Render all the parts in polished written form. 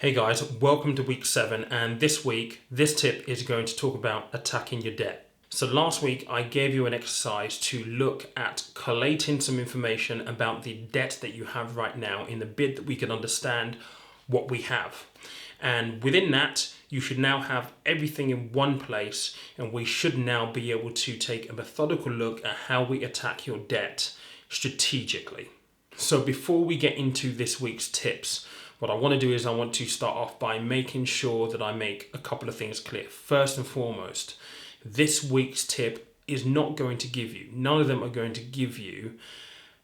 Hey guys, welcome to week 7, and this week, this tip is going to talk about attacking your debt. So last week I gave you an exercise to look at collating some information about the debt that you have right now in the bid that we can understand what we have. And within that, you should now have everything in one place, and we should now be able to take a methodical look at how we attack your debt strategically. So before we get into this week's tips, what I want to do is I want to start off by making sure that I make a couple of things clear. First and foremost, this week's tip is not going to give you, none of them are going to give you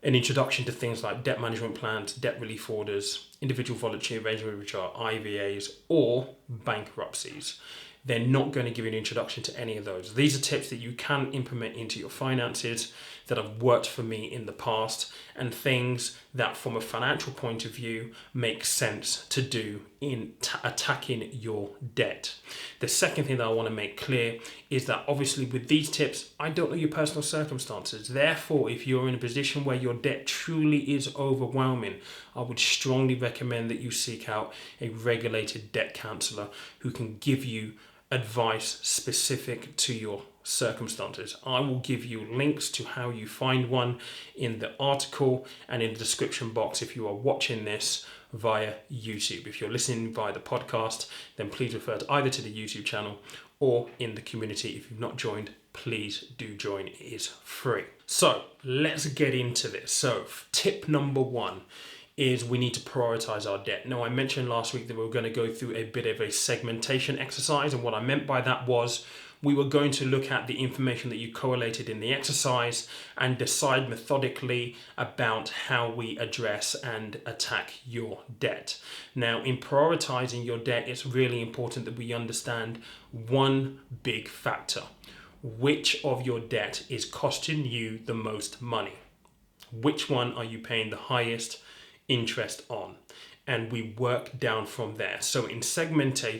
an introduction to things like debt management plans, debt relief orders, individual voluntary arrangement, which are IVAs, or bankruptcies. They're not going to give you an introduction to any of those. These are tips that you can implement into your finances that have worked for me in the past, and things that from a financial point of view make sense to do in attacking your debt. The second thing that I want to make clear is that obviously with these tips, I don't know your personal circumstances. Therefore, if you're in a position where your debt truly is overwhelming, I would strongly recommend that you seek out a regulated debt counselor who can give you advice specific to your circumstances. I will give you links to how you find one in the article and in the description box if you are watching this via YouTube. If you're listening via the podcast, then please refer to either to the YouTube channel or in the community. If you've not joined, please do join. It is free. So let's get into this. So tip number 1 is we need to prioritize our debt. Now, I mentioned last week that we were going to go through a bit of a segmentation exercise, and what I meant by that was we were going to look at the information that you collated in the exercise and decide methodically about how we address and attack your debt. Now, in prioritizing your debt, it's really important that we understand one big factor. Which of your debt is costing you the most money? Which one are you paying the highest interest on? And we work down from there. So in segmenting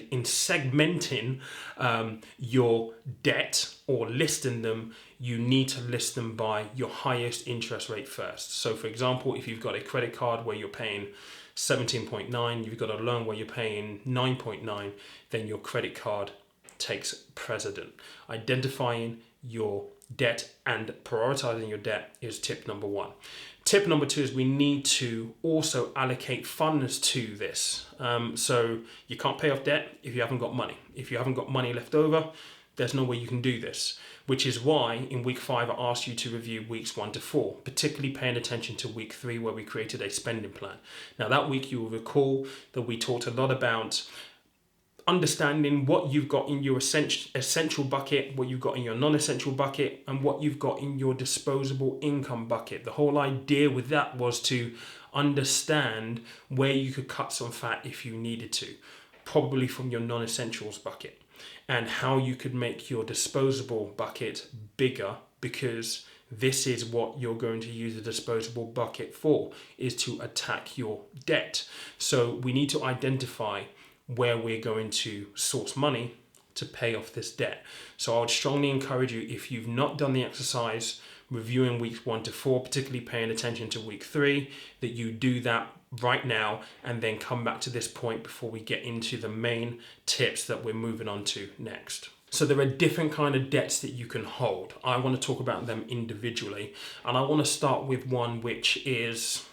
your debt or listing them, you need to list them by your highest interest rate first. So for example, if you've got a credit card where you're paying 17.9, you've got a loan where you're paying 9.9, then your credit card takes precedent. Identifying your debt and prioritizing your debt is tip number 1. Tip number 2 is we need to also allocate funds to this. So you can't pay off debt if you haven't got money. If you haven't got money left over, there's no way you can do this, which is why in week 5 I asked you to review weeks 1 to 4, particularly paying attention to week 3 where we created a spending plan. Now that week you will recall that we talked a lot about understanding what you've got in your essential bucket, what you've got in your non-essential bucket, and what you've got in your disposable income bucket. The whole idea with that was to understand where you could cut some fat if you needed to, probably from your non-essentials bucket, and how you could make your disposable bucket bigger, because this is what you're going to use the disposable bucket for, is to attack your debt. So we need to identify where we're going to source money to pay off this debt. So I would strongly encourage you, if you've not done the exercise reviewing weeks 1 to 4, particularly paying attention to week 3, that you do that right now and then come back to this point before we get into the main tips that we're moving on to next. So there are different kind of debts that you can hold. I want to talk about them individually, and I want to start with one which is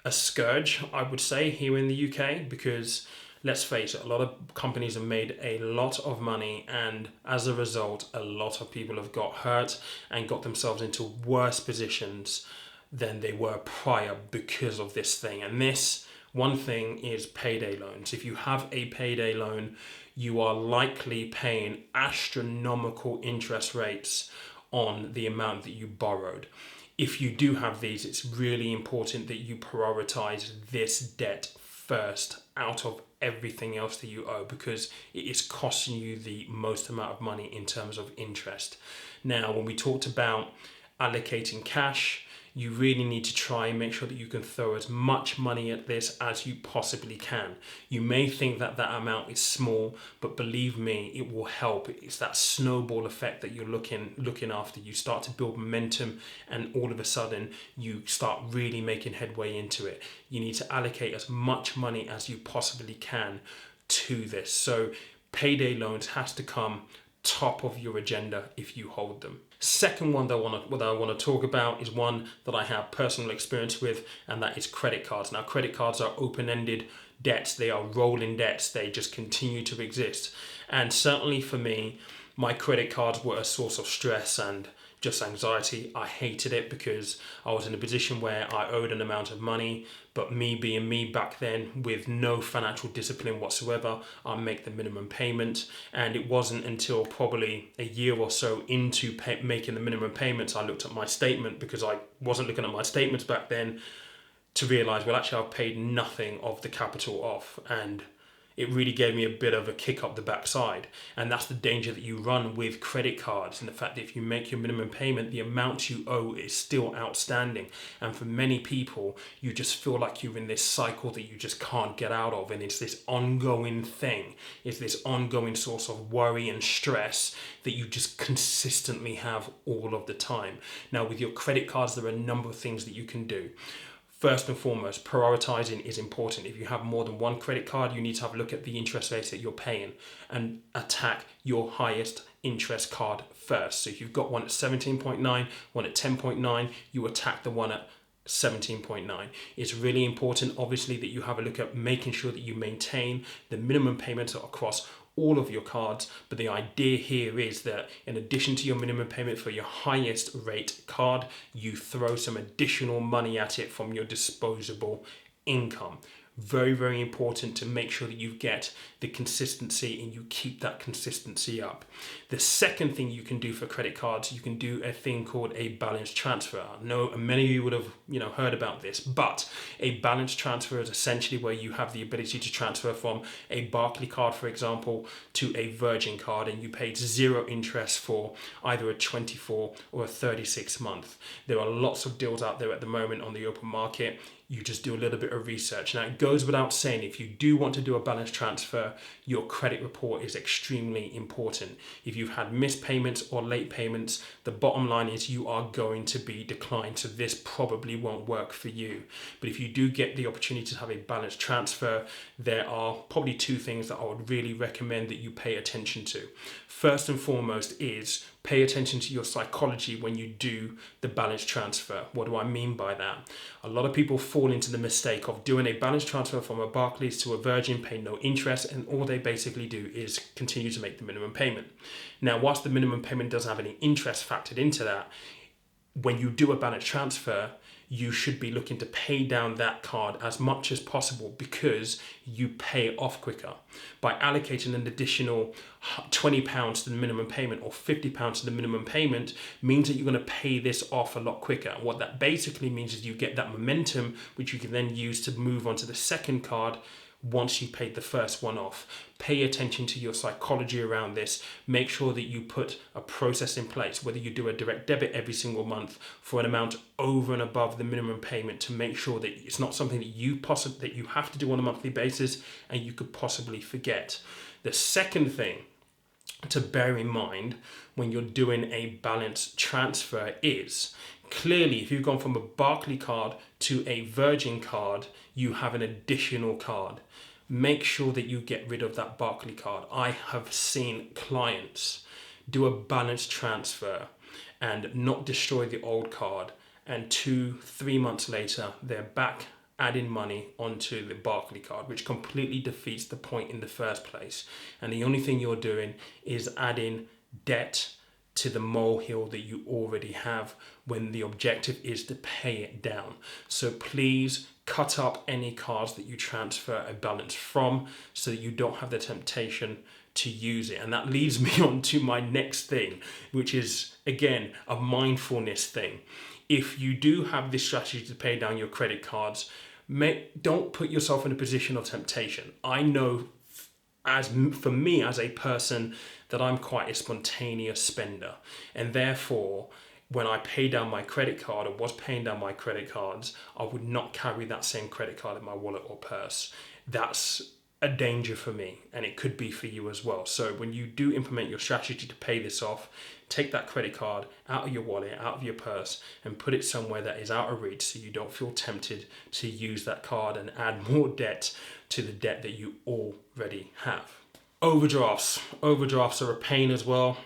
a scourge, I would say, here in the UK, because let's face it, a lot of companies have made a lot of money, and as a result, a lot of people have got hurt and got themselves into worse positions than they were prior because of this thing. And this one thing is payday loans. If you have a payday loan, you are likely paying astronomical interest rates on the amount that you borrowed. If you do have these, it's really important that you prioritize this debt first out of everything else that you owe, because it is costing you the most amount of money in terms of interest. Now, when we talked about allocating cash, you really need to try and make sure that you can throw as much money at this as you possibly can. You may think that that amount is small, but believe me, it will help. It's that snowball effect that you're looking after. You start to build momentum, and all of a sudden you start really making headway into it. You need to allocate as much money as you possibly can to this. So payday loans has to come top of your agenda if you hold them. Second one that I want to talk about is one that I have personal experience with, and that is credit cards. Now, credit cards are open-ended debts. They are rolling debts. They just continue to exist. And certainly for me, my credit cards were a source of stress and just anxiety. I hated it because I was in a position where I owed an amount of money, but me being me back then with no financial discipline whatsoever, I make the minimum payment. And it wasn't until probably a year or so into making the minimum payments, I looked at my statement, because I wasn't looking at my statements back then, to realize, well, actually I've paid nothing of the capital off. And it really gave me a bit of a kick up the backside. And that's the danger that you run with credit cards, and the fact that if you make your minimum payment, the amount you owe is still outstanding. And for many people, you just feel like you're in this cycle that you just can't get out of. And it's this ongoing thing. It's this ongoing source of worry and stress that you just consistently have all of the time. Now, with your credit cards, there are a number of things that you can do. First and foremost, prioritizing is important. If you have more than one credit card, you need to have a look at the interest rates that you're paying and attack your highest interest card first. So if you've got one at 17.9, one at 10.9, you attack the one at 17.9. It's really important, obviously, that you have a look at making sure that you maintain the minimum payments across all of your cards. But the idea here is that in addition to your minimum payment for your highest rate card, you throw some additional money at it from your disposable income. Very, very important to make sure that you get the consistency and you keep that consistency up. The second thing you can do for credit cards, you can do a thing called a balance transfer. I know many of you would have heard about this, but a balance transfer is essentially where you have the ability to transfer from a Barclays card, for example, to a Virgin card, and you paid zero interest for either a 24 or a 36 month. There are lots of deals out there at the moment on the open market. You just do a little bit of research. Now, it goes without saying, if you do want to do a balance transfer, your credit report is extremely important. If you've had missed payments or late payments, the bottom line is you are going to be declined. So this probably won't work for you. But if you do get the opportunity to have a balance transfer, there are probably two things that I would really recommend that you pay attention to. First and foremost is pay attention to your psychology when you do the balance transfer. What do I mean by that? A lot of people fall into the mistake of doing a balance transfer from a Barclays to a Virgin, pay no interest, and all they basically do is continue to make the minimum payment. Now, whilst the minimum payment doesn't have any interest factored into that, when you do a balance transfer, you should be looking to pay down that card as much as possible, because you pay it off quicker. By allocating an additional £20 to the minimum payment or £50 to the minimum payment means that you're going to pay this off a lot quicker. And what that basically means is you get that momentum, which you can then use to move on to the second card once you paid the first one off. Pay attention to your psychology around this. Make sure that you put a process in place, whether you do a direct debit every single month for an amount over and above the minimum payment, to make sure that it's not something that you have to do on a monthly basis and you could possibly forget. The second thing to bear in mind when you're doing a balance transfer is, clearly, if you've gone from a Barclays card to a Virgin card, you have an additional card. Make sure that you get rid of that Barclays card. I have seen clients do a balance transfer and not destroy the old card, and 2-3 months later, they're back adding money onto the Barclays card, which completely defeats the point in the first place. And the only thing you're doing is adding debt to the molehill that you already have, when the objective is to pay it down. So please cut up any cards that you transfer a balance from, so that you don't have the temptation to use it. And that leads me on to my next thing, which is, again, a mindfulness thing. If you do have this strategy to pay down your credit cards, don't put yourself in a position of temptation. I know, for me as a person, that I'm quite a spontaneous spender, and therefore when I pay down my credit card or was paying down my credit cards, I would not carry that same credit card in my wallet or purse. That's a danger for me, and it could be for you as well. So when you do implement your strategy to pay this off, take that credit card out of your wallet, out of your purse, and put it somewhere that is out of reach so you don't feel tempted to use that card and add more debt to the debt that you already have. Overdrafts. Overdrafts are a pain as well.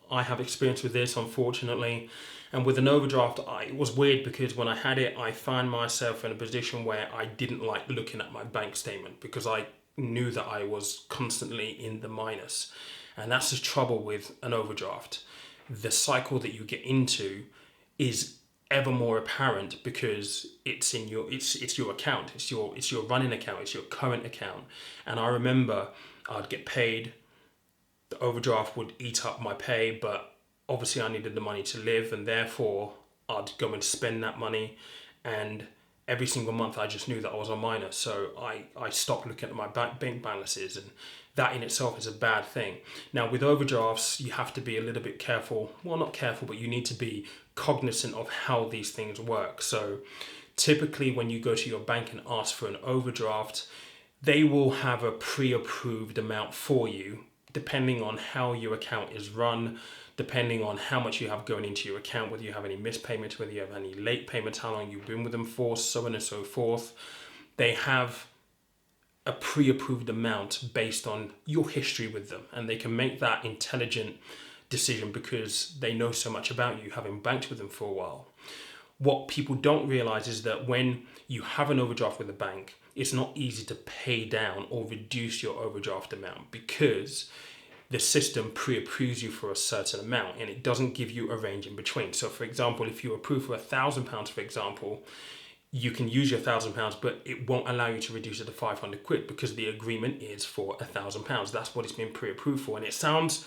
I have experience with this, unfortunately. And with an overdraft, it was weird because when I had it, I found myself in a position where I didn't like looking at my bank statement because I knew that I was constantly in the minus. And that's the trouble with an overdraft. The cycle that you get into is ever more apparent because it's in your it's your account, it's your running account, it's your current account. And I remember I'd get paid, the overdraft would eat up my pay, but obviously I needed the money to live, and therefore I'd go and spend that money, and every single month I just knew that I was on minus. So I stopped looking at my bank balances, and that in itself is a bad thing. Now with overdrafts, you have to be a little bit careful. Well, not careful, but you need to be cognizant of how these things work. So typically when you go to your bank and ask for an overdraft, they will have a pre-approved amount for you, depending on how your account is run, depending on how much you have going into your account, whether you have any missed payments, whether you have any late payments, how long you've been with them for, so on and so forth. They have a pre-approved amount based on your history with them, and they can make that intelligent decision because they know so much about you, having banked with them for a while. What people don't realize is that when you have an overdraft with a bank, it's not easy to pay down or reduce your overdraft amount because the system pre-approves you for a certain amount and it doesn't give you a range in between. So for example, if you're approved for £1,000, for example, you can use your £1,000, but it won't allow you to reduce it to 500 quid because the agreement is for £1,000. That's what it's been pre-approved for. And it sounds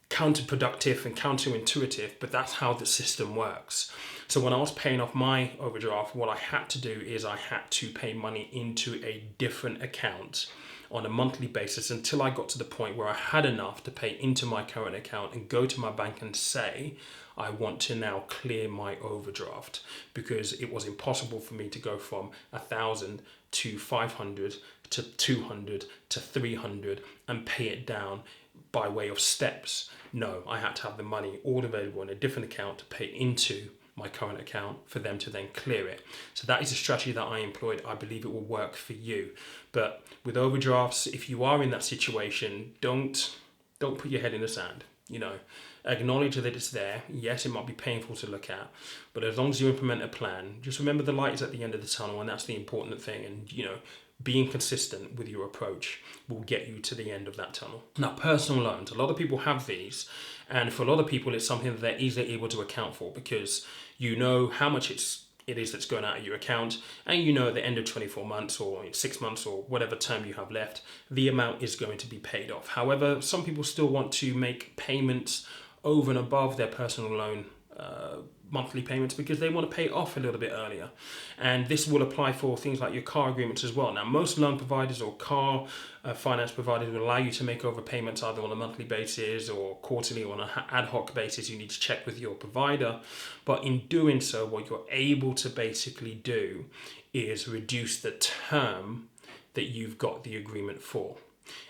counterproductive and counterintuitive, but that's how the system works. So when I was paying off my overdraft, what I had to do is I had to pay money into a different account on a monthly basis until I got to the point where I had enough to pay into my current account and go to my bank and say, I want to now clear my overdraft, because it was impossible for me to go from 1,000 to 500 to 200 to 300 and pay it down by way of steps. No, I had to have the money all available in a different account to pay into my current account for them to then clear it. So that is a strategy that I employed. I believe it will work for you. But with overdrafts, if you are in that situation, don't put your head in the sand. Acknowledge that it's there. Yes, it might be painful to look at, but as long as you implement a plan, just remember the light is at the end of the tunnel, and that's the important thing. And being consistent with your approach will get you to the end of that tunnel. Now, personal loans, a lot of people have these, and for a lot of people it's something that they're easily able to account for because you know how much it is that's going out of your account, and at the end of 24 months or 6 months or whatever term you have left, the amount is going to be paid off. However, some people still want to make payments over and above their personal loan monthly payments because they want to pay it off a little bit earlier. And this will apply for things like your car agreements as well. Now, most loan providers or car finance providers will allow you to make overpayments either on a monthly basis or quarterly or on an ad hoc basis. You need to check with your provider. But in doing so, what you're able to basically do is reduce the term that you've got the agreement for.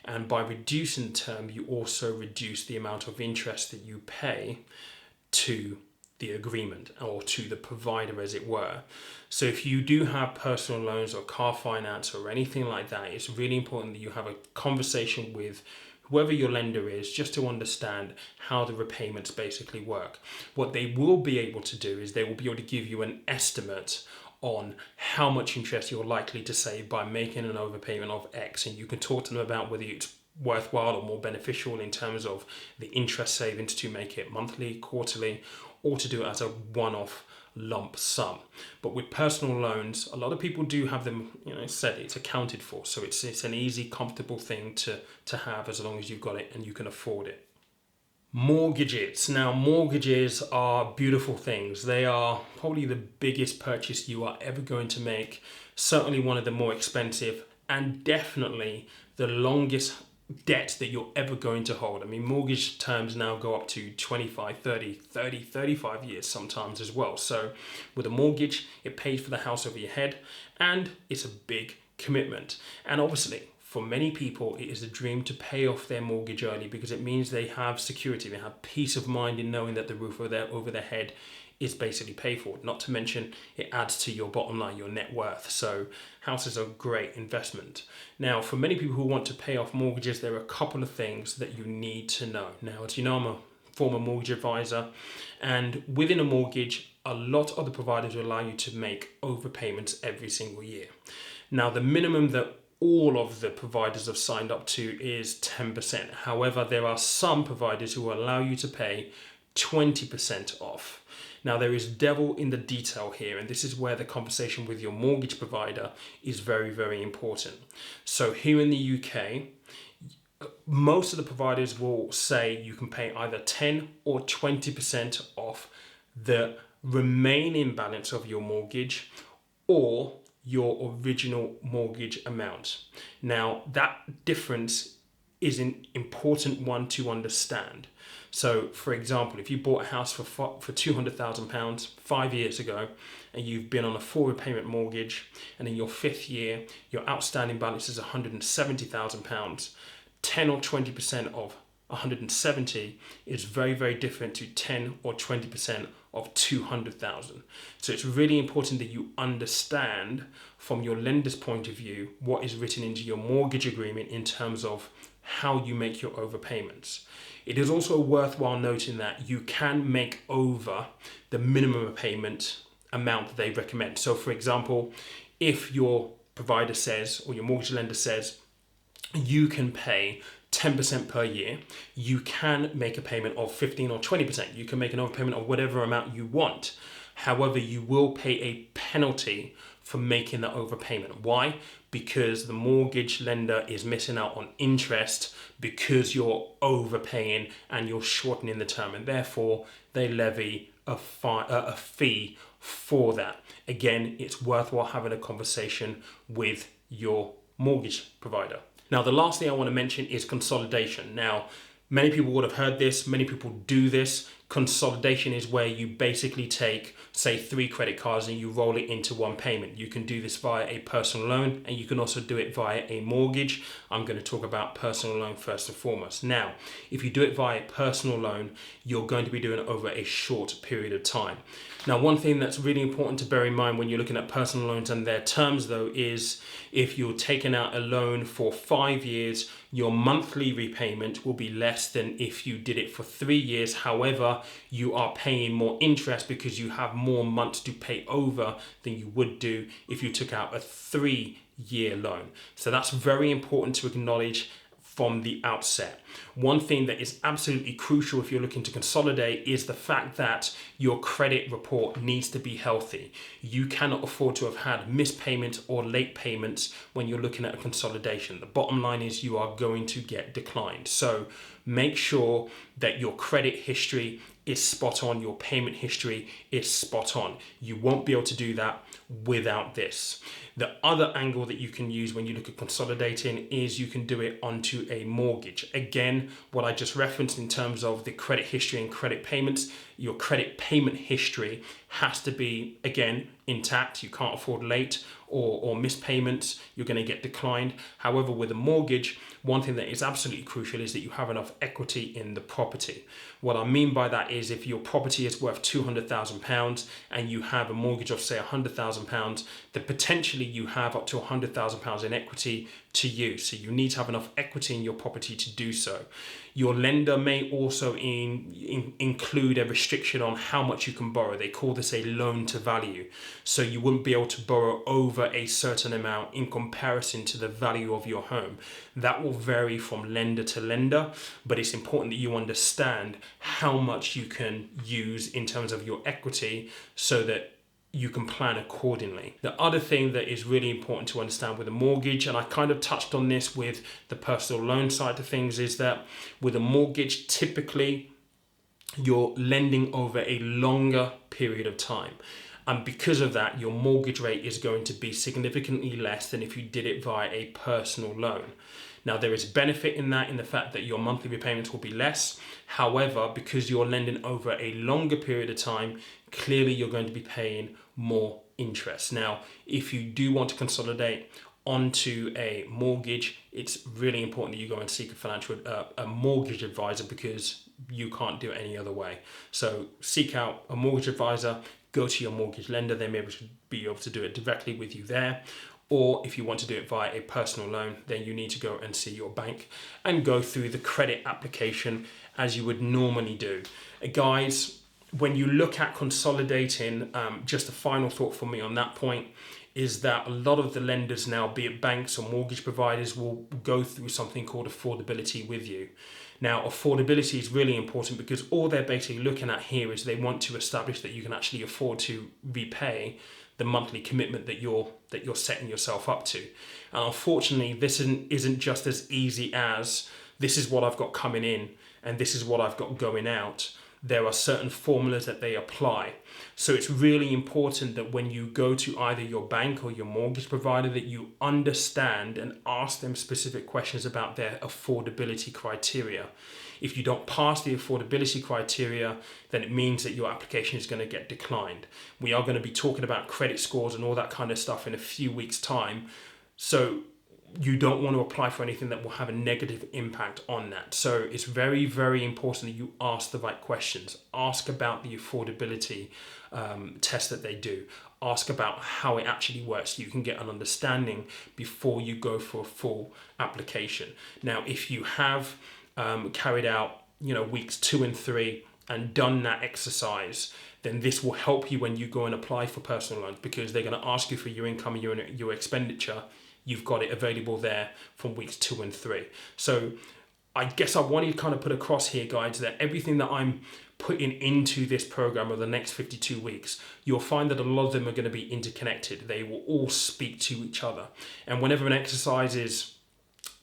And by reducing the term, you also reduce the amount of interest that you pay to the agreement or to the provider, as it were. So if you do have personal loans or car finance or anything like that, it's really important that you have a conversation with whoever your lender is, just to understand how the repayments basically work. What they will be able to do is they will be able to give you an estimate on how much interest you're likely to save by making an overpayment of X, and you can talk to them about whether it's worthwhile or more beneficial in terms of the interest savings to make it monthly, quarterly, or to do it as a one-off lump sum. But with personal loans, a lot of people do have them, said it's accounted for. So it's an easy, comfortable thing to have as long as you've got it and you can afford it. Mortgages. Now, mortgages are beautiful things. They are probably the biggest purchase you are ever going to make. Certainly one of the more expensive, and definitely the longest debt that you're ever going to hold. I mean, mortgage terms now go up to 25, 35 years sometimes as well. So with a mortgage, it pays for the house over your head, and it's a big commitment. And obviously, for many people, it is a dream to pay off their mortgage early because it means they have security, they have peace of mind in knowing that the roof over their head is basically paid for. Not to mention, it adds to your bottom line, your net worth. So houses are a great investment. Now, for many people who want to pay off mortgages, there are a couple of things that you need to know. Now, as you know, I'm a former mortgage advisor, and within a mortgage, a lot of the providers will allow you to make overpayments every single year. Now, the minimum that all of the providers have signed up to is 10%. However, there are some providers who will allow you to pay 20% off. Now, there is devil in the detail here, and this is where the conversation with your mortgage provider is very, very important. So here in the UK, most of the providers will say you can pay either 10 or 20% off the remaining balance of your mortgage or your original mortgage amount. Now, that difference is an important one to understand. So, for example, if you bought a house for £200,000 5 years ago, and you've been on a full repayment mortgage, and in your 5th year, your outstanding balance is £170,000, 10 or 20% of 170 is very, very different to 10 or 20% of 200,000. So it's really important that you understand from your lender's point of view what is written into your mortgage agreement in terms of how you make your overpayments. It is also worthwhile noting that you can make over the minimum payment amount that they recommend. So for example, if your provider says, or your mortgage lender says, you can pay 10% per year, you can make a payment of 15 or 20%. You can make an overpayment of whatever amount you want. However, you will pay a penalty for making that overpayment. Why? Because the mortgage lender is missing out on interest because you're overpaying and you're shortening the term, and therefore they levy a fee for that. Again, it's worthwhile having a conversation with your mortgage provider. Now, the last thing I want to mention is consolidation. Now, many people would have heard this, many people do this. Consolidation is where you basically take, say, 3 credit cards and you roll it into one payment. You can do this via a personal loan, and you can also do it via a mortgage. I'm going to talk about personal loan first and foremost. Now, if you do it via personal loan, you're going to be doing it over a short period of time. Now, one thing that's really important to bear in mind when you're looking at personal loans and their terms, though, is if you're taking out a loan for 5 years, your monthly repayment will be less than if you did it for 3 years. However, you are paying more interest because you have more months to pay over than you would do if you took out a 3-year loan. So that's very important to acknowledge from the outset. One thing that is absolutely crucial if you're looking to consolidate is the fact that your credit report needs to be healthy. You cannot afford to have had missed payments or late payments when you're looking at a consolidation. The bottom line is you are going to get declined. So make sure that your credit history is spot on, your payment history is spot on. You won't be able to do that without this. The other angle that you can use when you look at consolidating is you can do it onto a mortgage. Again, what I just referenced in terms of the credit history and credit payments, your credit payment history has to be, again, intact. You can't afford late or missed payments. You're going to get declined. However, with a mortgage, one thing that is absolutely crucial is that you have enough equity in the property. What I mean by that is if your property is worth £200,000 and you have a mortgage of, say, £100,000, then potentially you have up to £100,000 in equity to use. So you need to have enough equity in your property to do so. Your lender may also include a restriction on how much you can borrow. They call this a loan to value. So you wouldn't be able to borrow over a certain amount in comparison to the value of your home. That will vary from lender to lender, but it's important that you understand how much you can use in terms of your equity so that you can plan accordingly. The other thing that is really important to understand with a mortgage, and I kind of touched on this with the personal loan side of things, is that with a mortgage, typically you're lending over a longer period of time. And because of that, your mortgage rate is going to be significantly less than if you did it via a personal loan. Now, there is benefit in that, in the fact that your monthly repayments will be less. However, because you're lending over a longer period of time, clearly you're going to be paying more interest. Now, if you do want to consolidate onto a mortgage, it's really important that you go and seek a mortgage advisor, because you can't do it any other way. So seek out a mortgage advisor, go to your mortgage lender. They may be able to do it directly with you there. Or if you want to do it via a personal loan, then you need to go and see your bank and go through the credit application as you would normally do. Guys, when you look at consolidating, just a final thought for me on that point is that a lot of the lenders now, be it banks or mortgage providers, will go through something called affordability with you. Now, affordability is really important because all they're basically looking at here is they want to establish that you can actually afford to repay the monthly commitment that you're setting yourself up to. And unfortunately, this isn't just as easy as this is what I've got coming in and this is what I've got going out. There are certain formulas that they apply. So it's really important that when you go to either your bank or your mortgage provider, that you understand and ask them specific questions about their affordability criteria. If you don't pass the affordability criteria, then it means that your application is going to get declined. We are going to be talking about credit scores and all that kind of stuff in a few weeks' time. So you don't want to apply for anything that will have a negative impact on that. So it's very, very important that you ask the right questions. Ask about the affordability test that they do. Ask about how it actually works so you can get an understanding before you go for a full application. Now, if you have carried out, weeks 2 and 3 and done that exercise, then this will help you when you go and apply for personal loans, because they're going to ask you for your income and your expenditure. You've got it available there from weeks 2 and 3. So I guess I wanted to kind of put across here, guys, that everything that I'm putting into this program over the next 52 weeks, you'll find that a lot of them are going to be interconnected. They will all speak to each other. And whenever an exercise is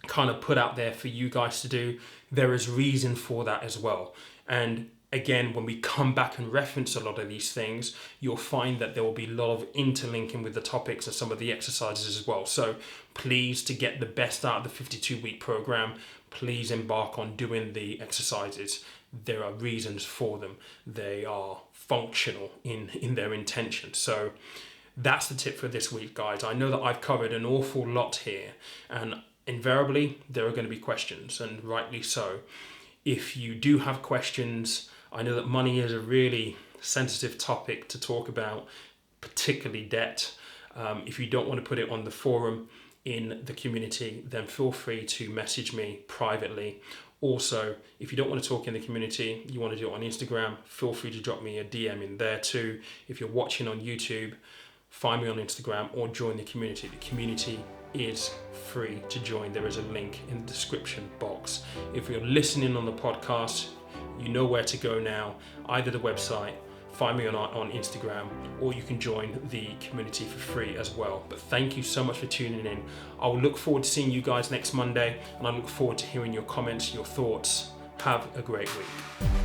kind of put out there for you guys to do, there is reason for that as well. And again, when we come back and reference a lot of these things, you'll find that there will be a lot of interlinking with the topics and some of the exercises as well. So please, to get the best out of the 52-week program, please embark on doing the exercises. There are reasons for them. They are functional in their intention. So that's the tip for this week, guys. I know that I've covered an awful lot here, and invariably there are going to be questions, and rightly so. If you do have questions, I know that money is a really sensitive topic to talk about, particularly debt. If you don't want to put it on the forum in the community, then feel free to message me privately. Also, if you don't want to talk in the community, you want to do it on Instagram, feel free to drop me a DM in there too. If you're watching on YouTube, find me on Instagram or join the community. The community is free to join. There is a link in the description box. If you're listening on the podcast, you know where to go now. Either the website, find me on Instagram, or you can join the community for free as well. But thank you so much for tuning in. I'll look forward to seeing you guys next Monday, and I look forward to hearing your comments, your thoughts. Have a great week.